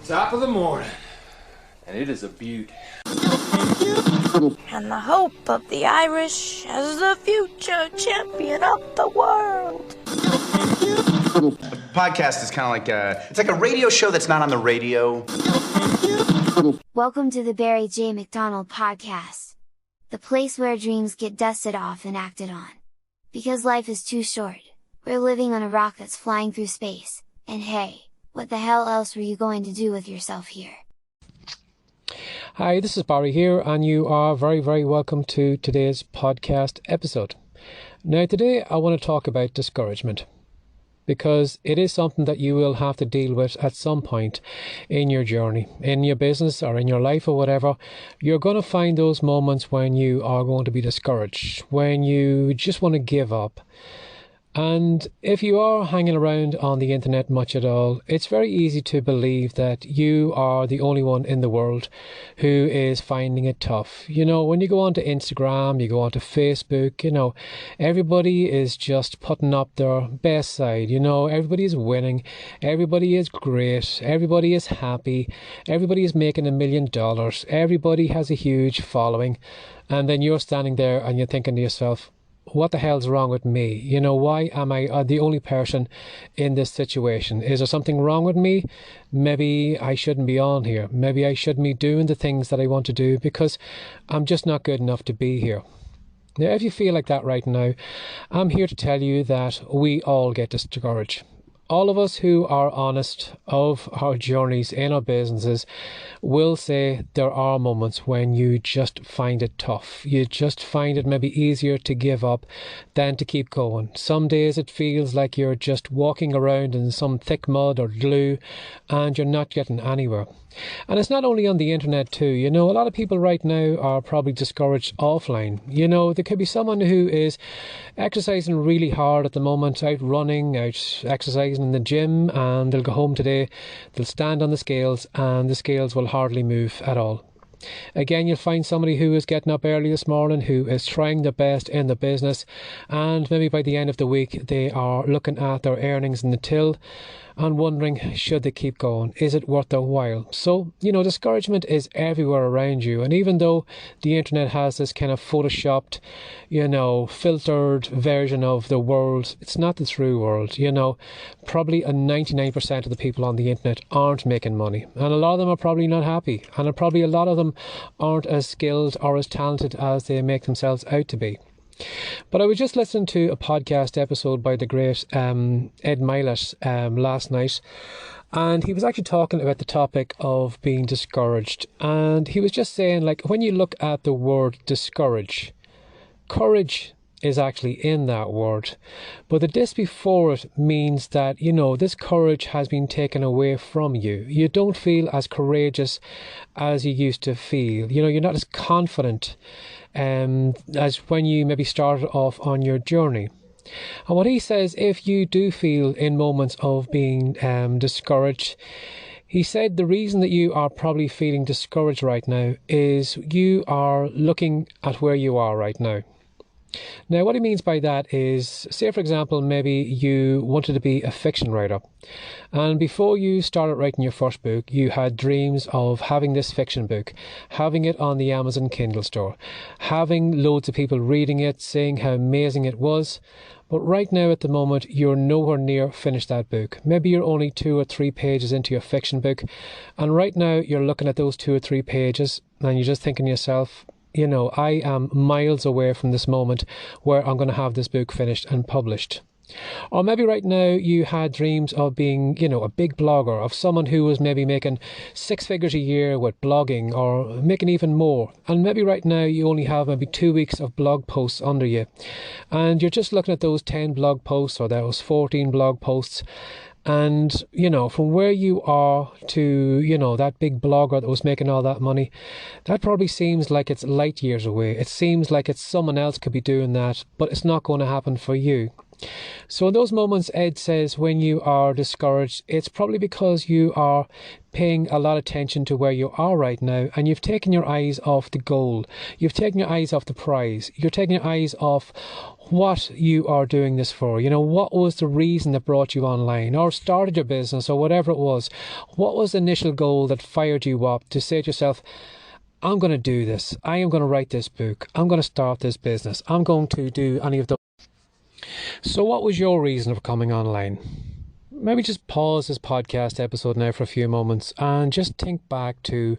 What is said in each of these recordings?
top of the morning, and it is a beaut. And the hope of the Irish as the future champion of the world. A podcast is kind of like it's like a radio show that's not on the radio. Welcome to the Barry J. McDonald podcast. The place where dreams get dusted off and acted on. Because life is too short. We're living on a rock that's flying through space, and hey, what the hell else were you going to do with yourself here? Hi, this is Barry here, and you are very, very welcome to today's podcast episode. Now, today I want to talk about discouragement, because it is something that you will have to deal with at some point in your journey, in your business or in your life or whatever. You're going to find those moments when you are going to be discouraged, when you just want to give up. And if you are hanging around on the internet much at all, it's very easy to believe that you are the only one in the world who is finding it tough. You know, when you go onto Instagram, you go onto Facebook, you know, everybody is just putting up their best side. You know, everybody is winning, everybody is great, everybody is happy, everybody is making $1 million, everybody has a huge following. And then you're standing there and you're thinking to yourself, what the hell's wrong with me? You know, why am I the only person in this situation? Is there something wrong with me? Maybe I shouldn't be on here. Maybe I shouldn't be doing the things that I want to do because I'm just not good enough to be here. Now, if you feel like that right now, I'm here to tell you that we all get discouraged. All of us who are honest of our journeys in our businesses will say there are moments when you just find it tough. You just find it maybe easier to give up than to keep going. Some days it feels like you're just walking around in some thick mud or glue and you're not getting anywhere. And it's not only on the internet too. You know, a lot of people right now are probably discouraged offline. You know, there could be someone who is exercising really hard at the moment, out running, out exercising in the gym, and they'll go home today, they'll stand on the scales, and the scales will hardly move at all. Again, you'll find somebody who is getting up early this morning, who is trying their best in the business, and maybe by the end of the week they are looking at their earnings in the till and wondering, should they keep going? Is it worth their while? So, you know, discouragement is everywhere around you. And even though the internet has this kind of photoshopped, you know, filtered version of the world, it's not the true world. You know, probably 99% of the people on the internet aren't making money. And a lot of them are probably not happy. And probably a lot of them aren't as skilled or as talented as they make themselves out to be. But I was just listening to a podcast episode by the great Ed Milet last night, and he was actually talking about the topic of being discouraged. And he was just saying, like, when you look at the word discourage, courage is actually in that word, but the dis before it means that, you know, this courage has been taken away from you. You don't feel as courageous as you used to feel. You know, you're not as confident as when you maybe started off on your journey. And what he says, if you do feel in moments of being discouraged, he said the reason that you are probably feeling discouraged right now is you are looking at where you are right now. Now, what he means by that is, say for example, maybe you wanted to be a fiction writer, and before you started writing your first book, you had dreams of having this fiction book, having it on the Amazon Kindle store, having loads of people reading it, saying how amazing it was. But right now at the moment, you're nowhere near finished that book. Maybe you're only 2 or 3 pages into your fiction book, and right now you're looking at those 2 or 3 pages and you're just thinking to yourself, you know, I am miles away from this moment where I'm going to have this book finished and published. Or maybe right now you had dreams of being, you know, a big blogger, of someone who was maybe making 6 figures a year with blogging, or making even more. And maybe right now you only have maybe 2 weeks of blog posts under you. And you're just looking at those 10 blog posts or those 14 blog posts. And, you know, from where you are to, you know, that big blogger that was making all that money, that probably seems like it's light years away. It seems like it's someone else could be doing that, but it's not going to happen for you. So in those moments, Ed says, when you are discouraged, it's probably because you are paying a lot of attention to where you are right now, and you've taken your eyes off the goal. You've taken your eyes off the prize. You're taking your eyes off what you are doing this for. What was the reason that brought you online or started your business or whatever it was? What was the initial goal that fired you up to say to yourself, I'm going to do this. I am going to write this book. I'm going to start this business. I'm going to do any of those. So what was your reason for coming online? Maybe just pause this podcast episode now for a few moments and just think back to,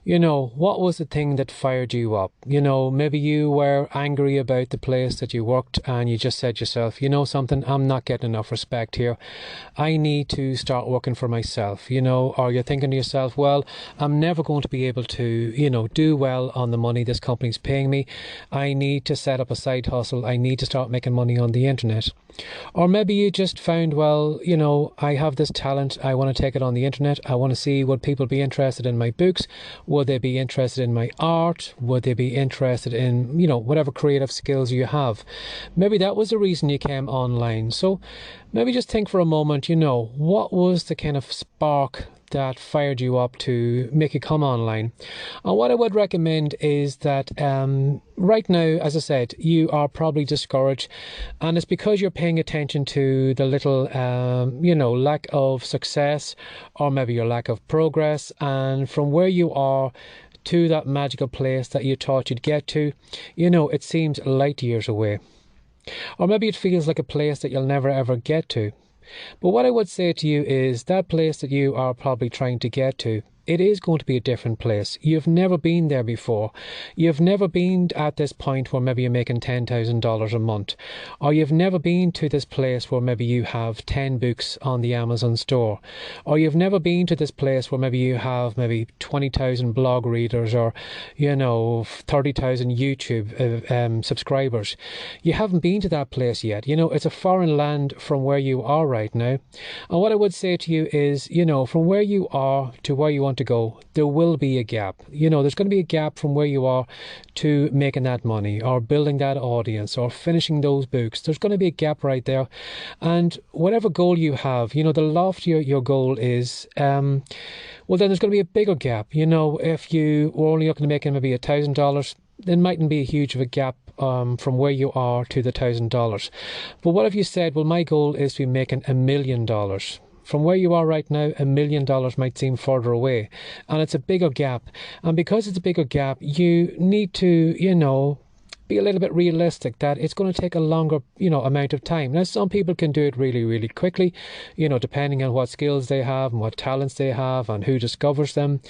what was the thing that fired you up? Maybe you were angry about the place that you worked and you just said to yourself, something, I'm not getting enough respect here. I need to start working for myself, or you're thinking to yourself, well, I'm never going to be able to, do well on the money this company's paying me. I need to set up a side hustle. I need to start making money on the internet. Or maybe you just found, well, I have this talent. I want to take it on the internet. I want to see, would people be interested in my books? Would they be interested in my art? Would they be interested in, whatever creative skills you have? Maybe that was the reason you came online. So maybe just think for a moment, what was the kind of spark that fired you up to make you come online? And what I would recommend is that right now, as I said, you are probably discouraged, and it's because you're paying attention to the little lack of success, or maybe your lack of progress, and from where you are to that magical place that you thought you'd get to, it seems light years away. Or maybe it feels like a place that you'll never ever get to. But what I would say to you is that place that you are probably trying to get to, it is going to be a different place. You've never been there before. You've never been at this point where maybe you're making $10,000 a month. Or you've never been to this place where maybe you have 10 books on the Amazon store. Or you've never been to this place where maybe you have maybe 20,000 blog readers or, 30,000 YouTube subscribers. You haven't been to that place yet. It's a foreign land from where you are right now. And what I would say to you is, from where you are to where you want to go, there will be a gap. There's going to be a gap from where you are to making that money or building that audience or finishing those books. There's going to be a gap right there. And whatever goal you have, the loftier your goal is, well, then there's going to be a bigger gap. If you were only looking to make maybe $1,000, there mightn't be a huge of a gap from where you are to the $1,000. But what if you said, well, my goal is to be making $1 million? From where you are right now, $1 million might seem further away, and it's a bigger gap. And because it's a bigger gap, you need to, be a little bit realistic that it's going to take a longer, amount of time. Now, some people can do it really, really quickly, depending on what skills they have and what talents they have and who discovers them.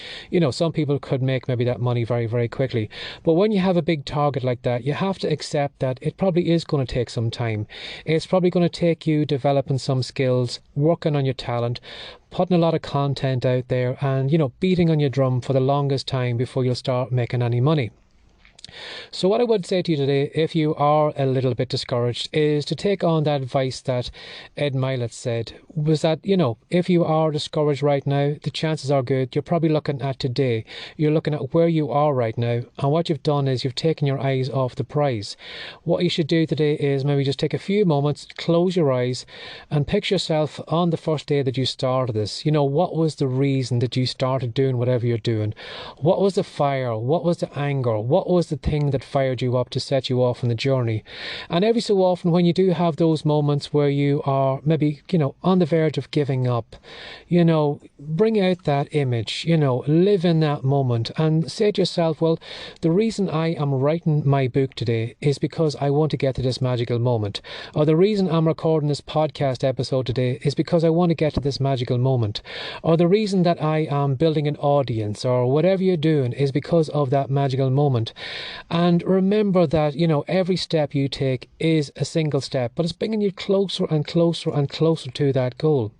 Some people could make maybe that money very, very quickly. But when you have a big target like that, you have to accept that it probably is going to take some time. It's probably going to take you developing some skills, working on your talent, putting a lot of content out there and, beating on your drum for the longest time before you'll start making any money. So what I would say to you today, if you are a little bit discouraged, is to take on that advice that Ed Milet said, was that, if you are discouraged right now, the chances are good you're probably looking at today. You're looking at where you are right now, and what you've done is you've taken your eyes off the prize. What you should do today is maybe just take a few moments, close your eyes, and picture yourself on the first day that you started this. What was the reason that you started doing whatever you're doing? What was the fire? What was the anger? What was the thing that fired you up to set you off on the journey? And every so often, when you do have those moments where you are maybe, on the verge of giving up, bring out that image, live in that moment and say to yourself, well, the reason I am writing my book today is because I want to get to this magical moment. Or the reason I'm recording this podcast episode today is because I want to get to this magical moment. Or the reason that I am building an audience or whatever you're doing is because of that magical moment. And remember that, every step you take is a single step, but it's bringing you closer and closer and closer to that goal.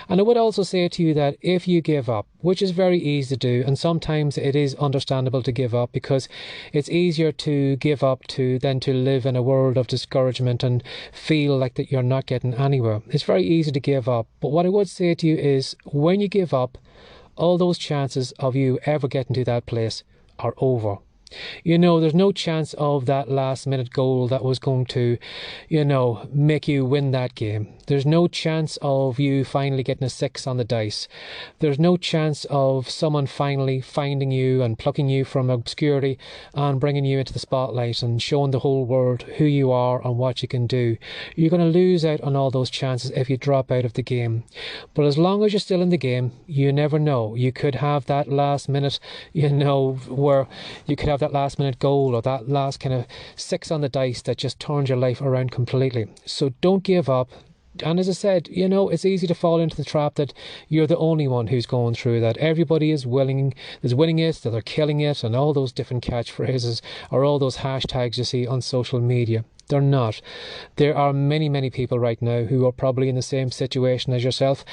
And I would also say to you that if you give up, which is very easy to do, and sometimes it is understandable to give up because it's easier to give up than to live in a world of discouragement and feel like that you're not getting anywhere. It's very easy to give up. But what I would say to you is when you give up, all those chances of you ever getting to that place are over. There's no chance of that last minute goal that was going to, make you win that game. There's no chance of you finally getting a 6 on the dice. There's no chance of someone finally finding you and plucking you from obscurity and bringing you into the spotlight and showing the whole world who you are and what you can do. You're going to lose out on all those chances if you drop out of the game. But as long as you're still in the game, you never know. You could have that last minute, where you could have that last minute goal or that last kind of 6 on the dice that just turns your life around completely. So don't give up. And as I said, it's easy to fall into the trap that you're the only one who's going through that. Everybody is winning it, that they're killing it, and all those different catchphrases or all those hashtags you see on social media. They're not. There are many, many people right now who are probably in the same situation as yourself.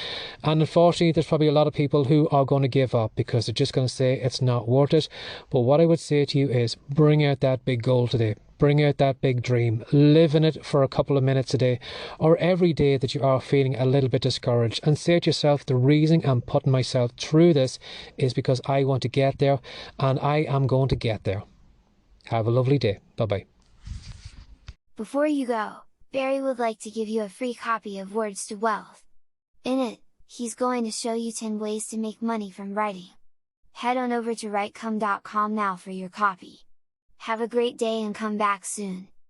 And unfortunately, there's probably a lot of people who are going to give up because they're just going to say it's not worth it. But what I would say to you is bring out that big goal today. Bring out that big dream. Live in it for a couple of minutes a day or every day that you are feeling a little bit discouraged, and say to yourself, the reason I'm putting myself through this is because I want to get there, and I am going to get there. Have a lovely day. Bye-bye. Before you go, Barry would like to give you a free copy of Words to Wealth. In it, he's going to show you 10 ways to make money from writing. Head on over to writecome.com now for your copy. Have a great day and come back soon.